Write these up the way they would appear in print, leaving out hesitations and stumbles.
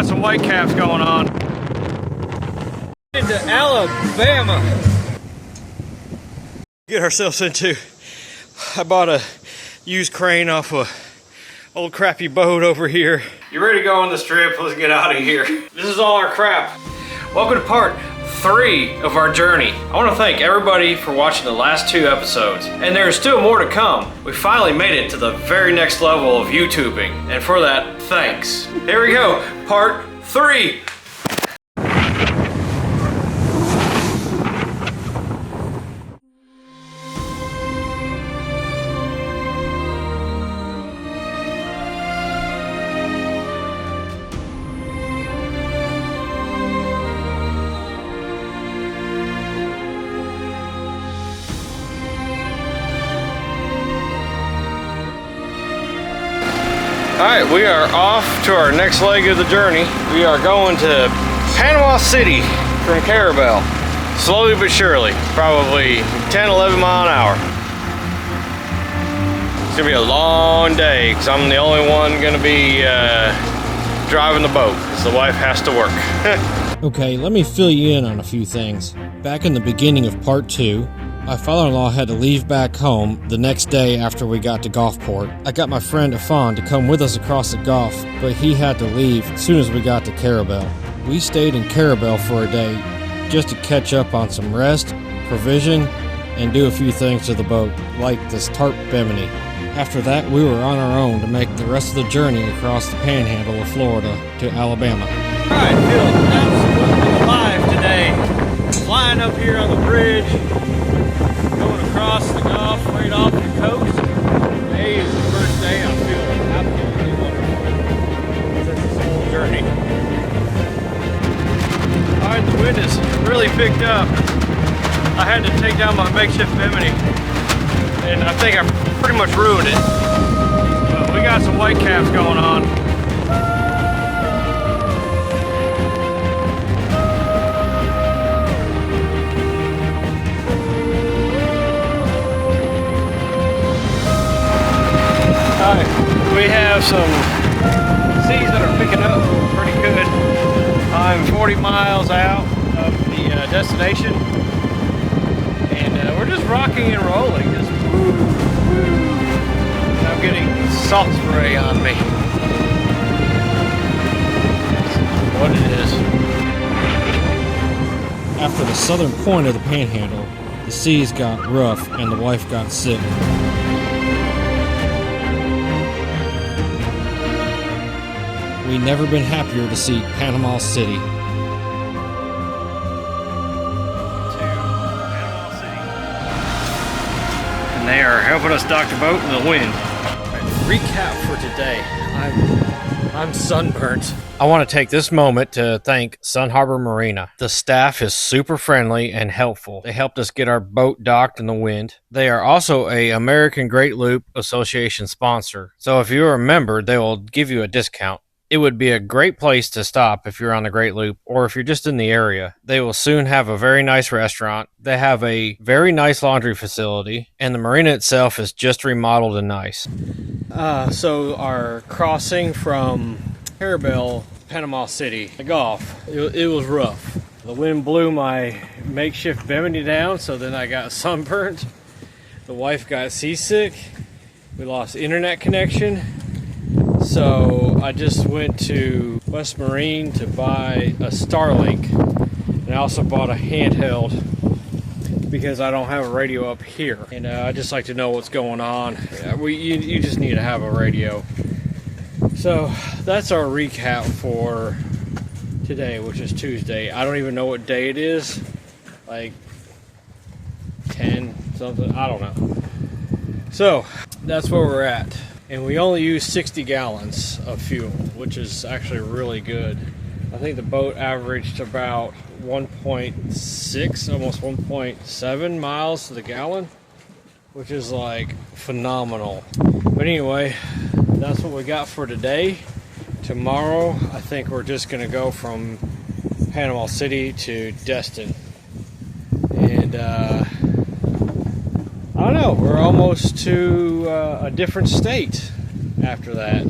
got some white caps going on. Into Alabama. Get ourselves into. I bought a used crane off a old crappy boat over here. You ready to go on this trip? Let's get out of here. This is all our crap. Welcome to part 3 of our journey. I want to thank everybody for watching the last 2 episodes, and there's still more to come. We finally made it to the very next level of YouTubing, and for that, thanks. Here we go, part 3. Alright, we are off to our next leg of the journey. We are going to Panama City from Carabel. Slowly but surely, probably 10-11 mile an hour. It's gonna be a long day because I'm the only one gonna be driving the boat because the wife has to work. Okay, let me fill you in on a few things. Back in the beginning of part 2, my father-in-law had to leave back home the next day after we got to Gulfport. I got my friend Afan to come with us across the Gulf, but he had to leave as soon as we got to Carabel. We stayed in Carabel for a day just to catch up on some rest, provision, and do a few things to the boat, like this tarp bimini. After that, we were on our own to make the rest of the journey across the Panhandle of Florida to Alabama. Alright, feeling absolutely alive today. Flying up here on the bridge, going across the Gulf, right off the coast. Today is the first day. I'm feeling absolutely wonderful since this whole journey. Alright, the wind is really picked up. I had to take down my makeshift bimini, and I think I pretty much ruined it. But we got some white caps going on. We have some seas that are picking up pretty good. I'm 40 miles out of the destination, and we're just rocking and rolling. Just woo, woo. I'm getting salt spray on me. That's what it is. After the southern point of the Panhandle, the seas got rough and the wife got sick. We've never been happier to see Panama City. And they are helping us dock the boat in the wind. Recap for today. I'm sunburnt. I want to take this moment to thank Sun Harbor Marina. The staff is super friendly and helpful. They helped us get our boat docked in the wind. They are also a American Great Loop Association sponsor. So if you're a member, they will give you a discount. It would be a great place to stop if you're on the Great Loop or if you're just in the area. They will soon have a very nice restaurant. They have a very nice laundry facility, and the marina itself is just remodeled and nice. So our crossing from Carabel, Panama City, the Gulf, it was rough. The wind blew my makeshift bimini down, so then I got sunburnt. The wife got seasick. We lost internet connection. So I just went to West Marine to buy a Starlink, and I also bought a handheld because I don't have a radio up here, and I just like to know what's going on. You just need to have a radio. So that's our recap for today, which is Tuesday. I don't even know what day it is, like 10 something, I don't know. So that's where we're at. And we only use 60 gallons of fuel, which is actually really good. I think the boat averaged about 1.6, almost 1.7 miles to the gallon, which is like phenomenal. But anyway, that's what we got for today. Tomorrow, I think we're just gonna go from Panama City to Destin. And I don't know, we're almost to a different state after that.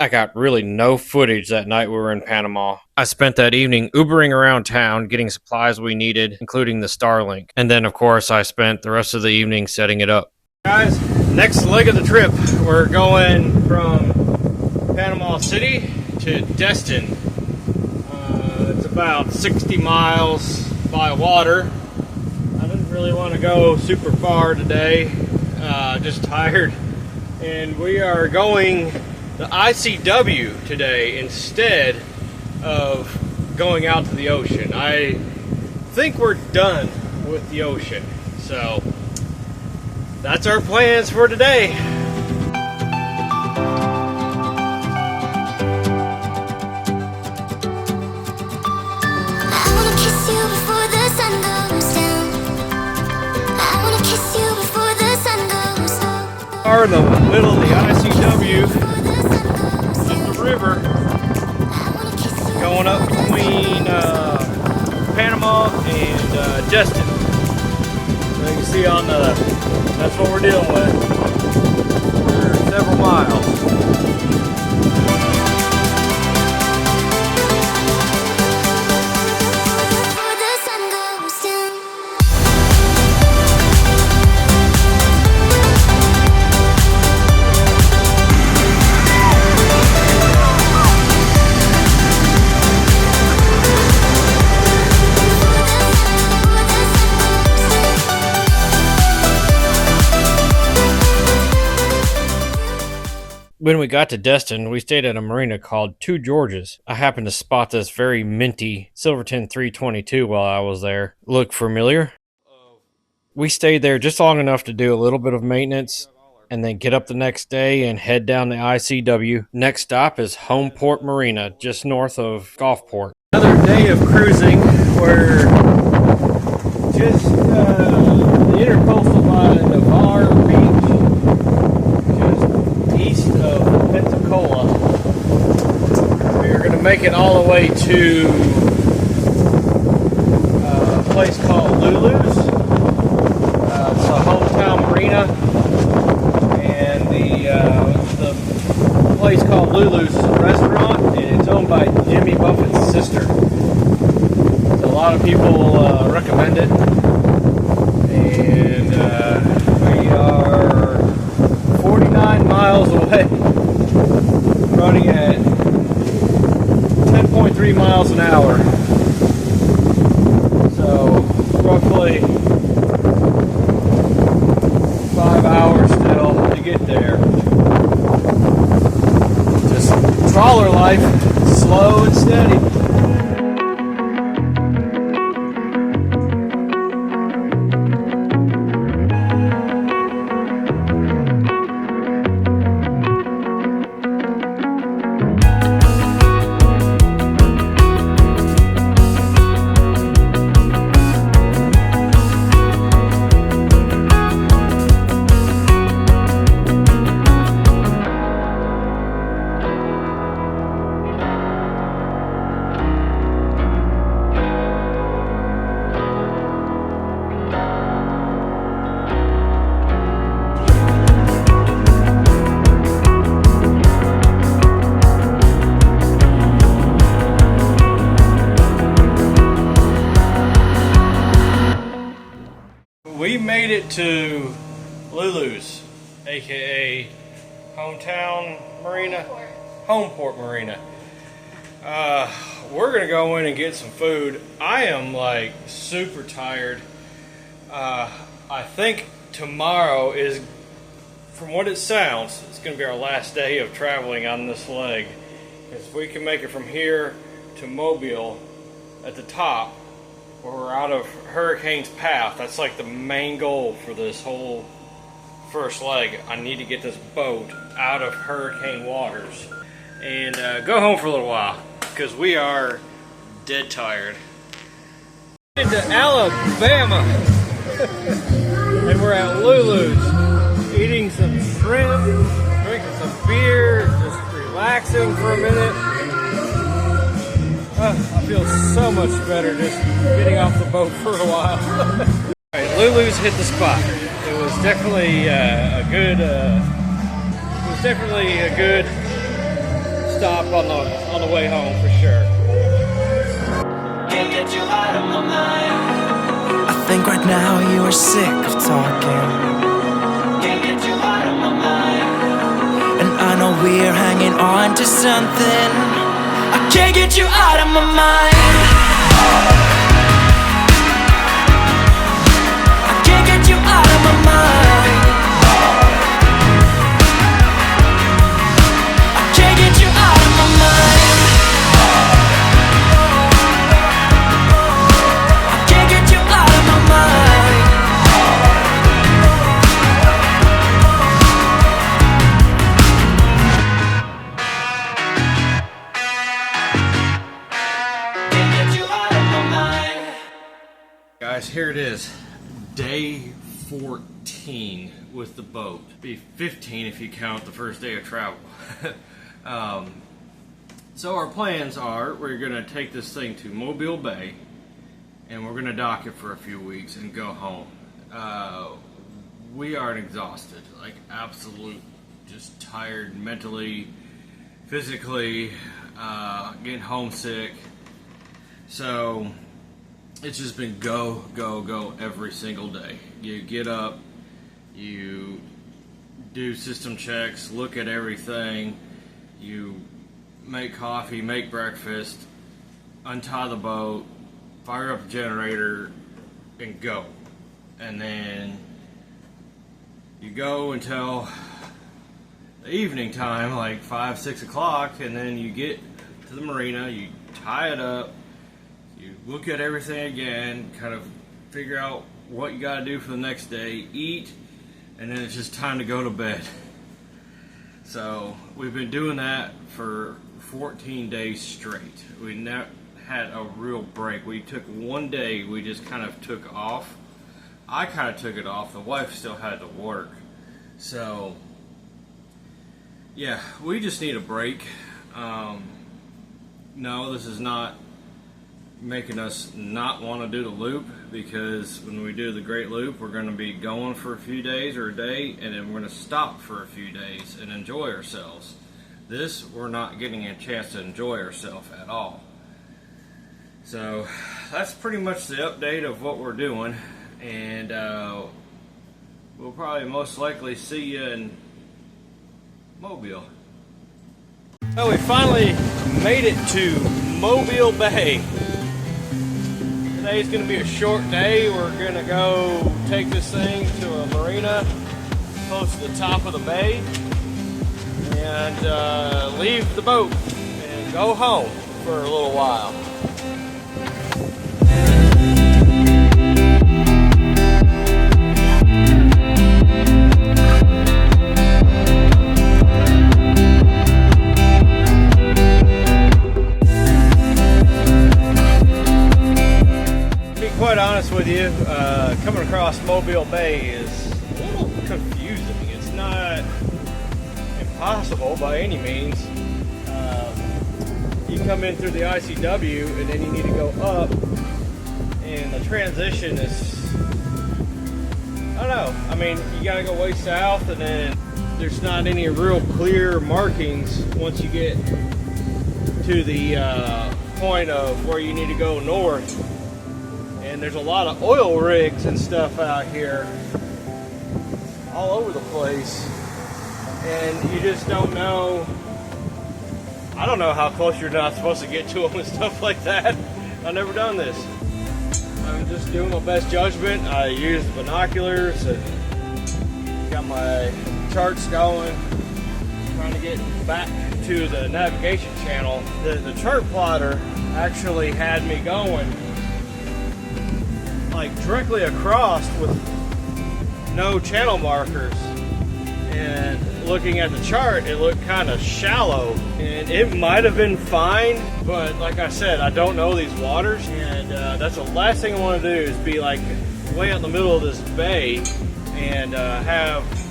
I got really no footage that night we were in Panama. I spent that evening Ubering around town, getting supplies we needed, including the Starlink. And then, of course, I spent the rest of the evening setting it up. Guys, next leg of the trip, we're going from Panama City to Destin. It's about 60 miles by water. I didn't really want to go super far today, just tired. And we are going the ICW today instead of going out to the ocean. I think we're done with the ocean. So that's our plans for today. Are in the middle of the ICW up the river, going up between Panama and Destin. So you can see on the, that's what we're dealing with. We're several miles. When we got to Destin, we stayed at a marina called Two Georges. I happened to spot this very minty Silverton 322 while I was there. Look familiar? We stayed there just long enough to do a little bit of maintenance and then get up the next day and head down the ICW. Next stop is Homeport Marina, just north of Gulfport. Another day of cruising. We're just the intercoastal line of our beach, just east of Pensacola. We're going to make it all the way to a place called Lulu's. It's a hometown marina, and the place called Lulu's is a restaurant, and it's owned by Jimmy Buffett's sister. So a lot of people recommend it, and we are 49 miles away, running at 10.3 miles an hour. So roughly 5 hours still to get there. Just trawler life, slow and steady. We made it to Lulu's, aka Hometown Marina, Homeport Marina. We're gonna go in and get some food. I am like super tired. I think tomorrow is, from what it sounds, it's gonna be our last day of traveling on this leg. If we can make it from here to Mobile at the top, where we're out of Hurricane's path, that's like the main goal for this whole first leg. I need to get this boat out of hurricane waters and go home for a little while, because we are dead tired. Into Alabama and we're at Lulu's eating some shrimp, drinking some beer, just relaxing for a minute. I feel so much better just getting off the boat for a while. Alright, Lulu's hit the spot. It was definitely a good stop on the way home for sure. Can't get you out of my mind. I think right now you are sick of talking. Can't get you out of my mind. And I know we're hanging on to something. I can't get you out of my mind. I can't get you out of my mind. I can't get you out of my mind. I can't get you out of my mind. Can't get you out of my mind. Guys, here it is. Day 14 with the boat. Be 15 if you count the first day of travel. So our plans are we're going to take this thing to Mobile Bay and we're going to dock it for a few weeks and go home. We are exhausted, like absolute, just tired mentally, physically, getting homesick. So it's just been go, go, go every single day. You get up, you do system checks, look at everything, you make coffee, make breakfast, untie the boat, fire up the generator, and go. And then you go until the evening time, like 5, 6 o'clock, and then you get to the marina, you tie it up, you look at everything again, kind of figure out what you got to do for the next day, eat, and then it's just time to go to bed. So we've been doing that for 14 days straight. We never had a real break. We took one day, we just kind of took off. I kind of took it off. The wife still had to work. So yeah, we just need a break. No, this is not making us not want to do the loop, because when we do the Great Loop, we're going to be going for a few days or a day, and then we're going to stop for a few days and enjoy ourselves. This, we're not getting a chance to enjoy ourselves at all. So that's pretty much the update of what we're doing, and we'll probably most likely see you in Mobile. Well, we finally made it to Mobile Bay. Today's going to be a short day. We're going to go take this thing to a marina close to the top of the bay and leave the boat and go home for a little while. Quite honest with you, coming across Mobile Bay is a little confusing. It's not impossible by any means. You come in through the ICW and then you need to go up, and the transition is, I don't know, I mean, you gotta go way south, and then there's not any real clear markings once you get to the point of where you need to go north. And there's a lot of oil rigs and stuff out here all over the place, and you just don't know. I don't know how close you're not supposed to get to them and stuff like that. I've never done this. I'm just doing my best judgment. I use binoculars and got my charts going, trying to get back to the navigation channel. The chart plotter actually had me going like directly across with no channel markers, and looking at the chart, it looked kind of shallow, and it might have been fine, but like I said, I don't know these waters, and that's the last thing I want to do is be like way out in the middle of this bay and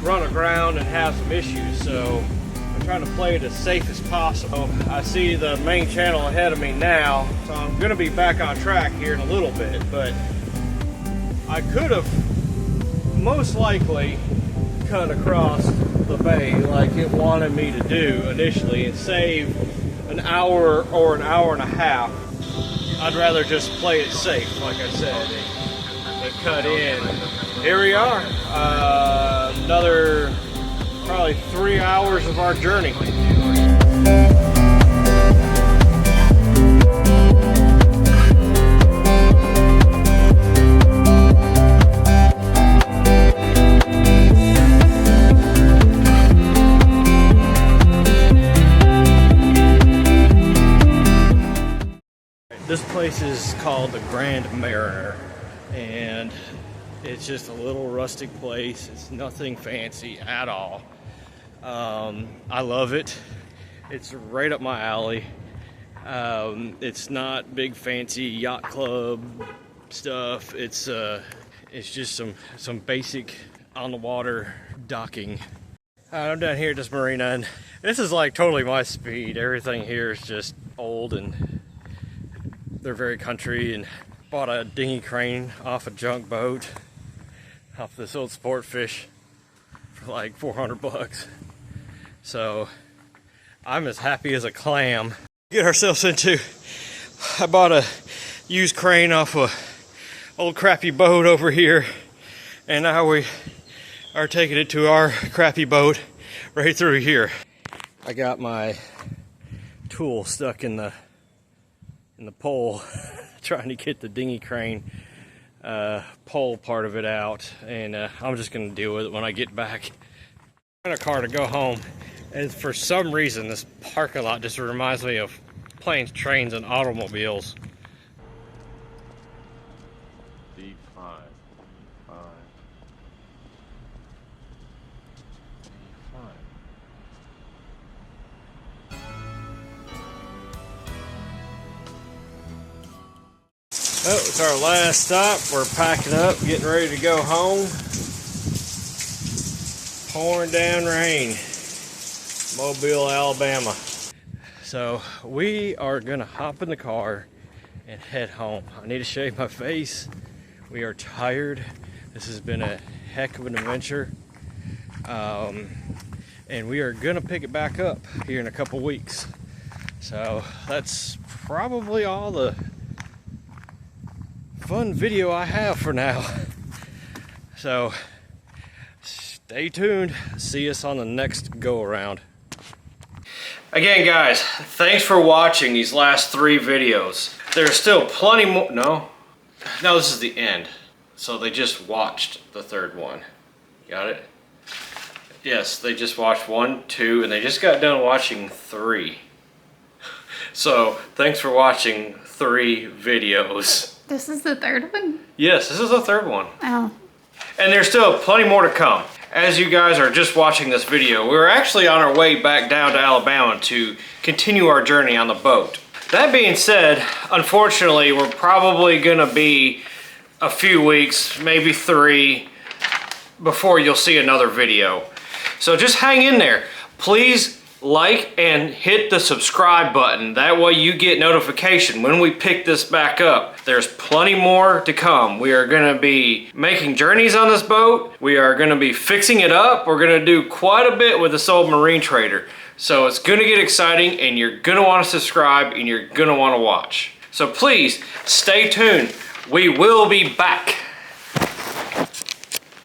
run aground and have some issues. So I'm trying to play it as safe as possible. I see the main channel ahead of me now, so I'm going to be back on track here in a little bit, but I could have most likely cut across the bay like it wanted me to do initially and save an hour or an hour and a half. I'd rather just play it safe, like I said, and cut in. Here we are, another probably 3 hours of our journey. This place is called the Grand Mariner, and it's just a little rustic place. It's nothing fancy at all. I love it. It's right up my alley. It's not big fancy yacht club stuff. It's just some basic on the water docking. I'm down here at this marina, and this is like totally my speed. Everything here is just old and they're very country, and bought a dinghy crane off a junk boat, off this old sport fish for like 400 bucks. So I'm as happy as a clam. Get ourselves into, I bought a used crane off a old crappy boat over here, and now we are taking it to our crappy boat right through here. I got my tool stuck in the pole trying to get the dinghy crane pole part of it out, and I'm just gonna deal with it when I get back. I'm in a car to go home, and for some reason this parking lot just reminds me of planes, trains, and automobiles. Oh, it's our last stop. We're packing up, getting ready to go home. Pouring down rain. Mobile, Alabama. So we are gonna hop in the car and head home. I need to shave my face. We are tired. This has been a heck of an adventure. And we are gonna pick it back up here in a couple weeks. So that's probably all the fun video I have for now. So stay tuned. See us on the next go around. Again, guys, thanks for watching these last 3 videos. There's still plenty more. No, this is the end. So they just watched the 3rd one. Got it? Yes, they just watched 1, 2, and they just got done watching 3. So thanks for watching 3 videos. This is the 3rd one? Yes, this is the 3rd one. Oh. And there's still plenty more to come. As you guys are just watching this video, we're actually on our way back down to Alabama to continue our journey on the boat. That being said, unfortunately, we're probably gonna be a few weeks, maybe 3, before you'll see another video. So just hang in there. Please like and hit the subscribe button. That way you get notification when we pick this back up. There's plenty more to come. We are gonna be making journeys on this boat. We are gonna be fixing it up. We're gonna do quite a bit with this old marine trader. So it's gonna get exciting, and you're gonna wanna subscribe, and you're gonna wanna watch. So please stay tuned. We will be back.